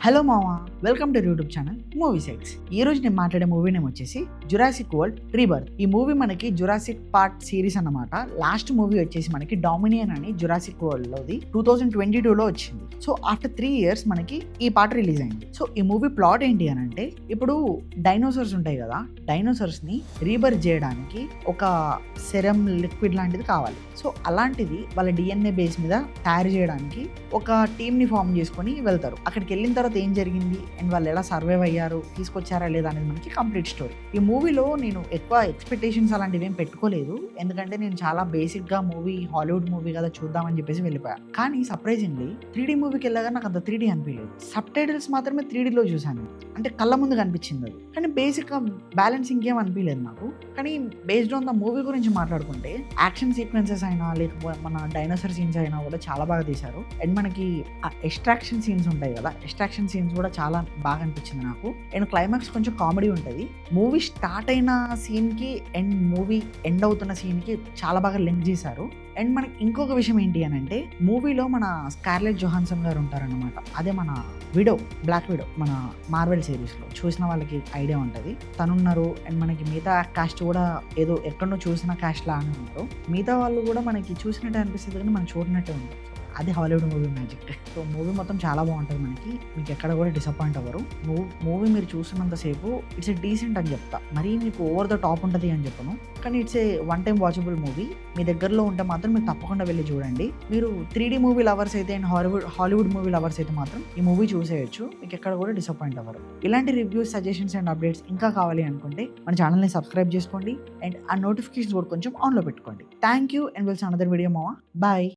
Hello మామా, welcome to YouTube channel movie sites. ఈ రోజు నేను మాట్లాడే మూవీ నేమ్ వచ్చేసి జురాసిక్ వరల్డ్ రీబర్త్. ఈ మూవీ మనకి జురాసిక్ పార్ట్ సిరీస్ అన్నమాట. లాస్ట్ మూవీ వచ్చేసి మనకి డామినియన్ అని జురాసిక్ వరల్డ్ లోది 2022లో వచ్చింది. సో ఆఫ్టర్ 3 years మనకి ఈ పార్ట్ రిలీజ్ అయింది. సో ఈ మూవీ ప్లాట్ ఏంటి అని అంటే, ఇప్పుడు డైనోసార్స్ ఉంటాయి కదా, డైనోసార్స్ ని రీబర్త్ చేయడానికి ఒక సెరమ్ లిక్విడ్ లాంటిది కావాలి. సో అలాంటిది వాళ్ళ డిఎన్ఏ బేస్ మీద తయారు చేయడానికి ఒక టీమ్ ని ఫామ్ చేసుకొని వెళ్తారు. అక్కడికి వెళ్ళిన తర్వాత ఏం జరిగింది అండ్ వాళ్ళు ఎలా సర్వైవ్ అయ్యారు, తీసుకొచ్చారా లేదా అనేది మనకి కంప్లీట్ స్టోరీ. ఈ మూవీలో నేను ఎక్కువ ఎక్స్పెక్టేషన్స్ అలాంటివి ఏం పెట్టుకోలేదు, ఎందుకంటే నేను చాలా బేసిక్ గా మూవీ హాలీవుడ్ మూవీ కదా చూద్దామని చెప్పేసి వెళ్ళిపోయా. కానీ సర్ప్రైజింగ్లీ 3D మూవీకి వెళ్ళగా నాకు అంత 3D అనిపించలేదు. సబ్ టైటిల్స్ మాత్రమే 3Dలో చూసాను, అంటే కళ్ళ ముందు కనిపించింది అది. కానీ బేసిక్ గా బ్యాలెన్స్ ఇంకేం అనిపించలేదు నాకు. కానీ బేస్డ్ ఆన్ ద మూవీ గురించి మాట్లాడుకుంటే యాక్షన్ సీక్వెన్సెస్ అయినా లేకపోతే మన డైనోసార్ సీన్స్ అయినా కూడా చాలా బాగా తీశారు. అండ్ మనకి ఎక్స్ట్రాక్షన్ సీన్స్ ఉంటాయి కదా, ఎక్స్ట్రాక్షన్ సీన్స్ కూడా చాలా బాగా అనిపించింది నాకు. అండ్ క్లైమాక్స్ కొంచెం కామెడీ ఉంటుంది. మూవీ స్టార్ట్ అయిన సీన్ కి అండ్ మూవీ ఎండ్ అవుతున్న సీన్ కి చాలా బాగా లింక్ చేశారు. అండ్ మనకి ఇంకొక విషయం ఏంటి అని అంటే, మూవీలో మన స్కార్లెట్ జొహాన్సన్ గారు ఉంటారన్నమాట. అదే మన విడో, బ్లాక్ విడో, మన మార్వెల్ సిరీస్లో చూసిన వాళ్ళకి ఐడియా ఉంటుంది, తనున్నారు. అండ్ మనకి మిగతా కాస్ట్ కూడా ఏదో ఎక్కడో చూసిన కాస్ట్ లాగానే ఉన్నారు. మిగతా వాళ్ళు కూడా మనకి చూసినట్టే అనిపిస్తుంది కానీ మనం చూడనట్టే ఉంటుంది. అది Hollywood movie magic. So movie మొత్తం చాలా బాగుంటుంది మనకి, మీకు ఎక్కడ కూడా డిసప్పాయింట్ అవ్వరు. మూవీ మీరు చూస్తున్నంతసేపు ఇట్స్ ఏ డీసెంట్ అని చెప్తా, మరీ మీకు ఓవర్ ద టాప్ ఉంటుంది అని చెప్పను, కానీ it's a one time watchable movie. మీ దగ్గరలో ఉంటే మాత్రం మీరు తప్పకుండా వెళ్ళి చూడండి. మీరు 3D మూవీ లవర్స్ అయితే అండ్ హాలీవుడ్ మూవీ లవర్స్ అయితే మాత్రం ఈ మూవీ చూసేయచ్చు, మీకు ఎక్కడ కూడా డిసప్పాయింట్ అవ్వరు. ఇలాంటి రివ్యూస్, సజెషన్స్ అండ్ అప్డేట్స్ ఇంకా కావాలి అనుకుంటే మన ఛానల్ని సబ్స్క్రైబ్ చేసుకోండి అండ్ ఆ నోటిఫికేషన్స్ కూడా కొంచెం ఆన్లో పెట్టుకోండి. Thank you and will see another video మావా. బాయ్.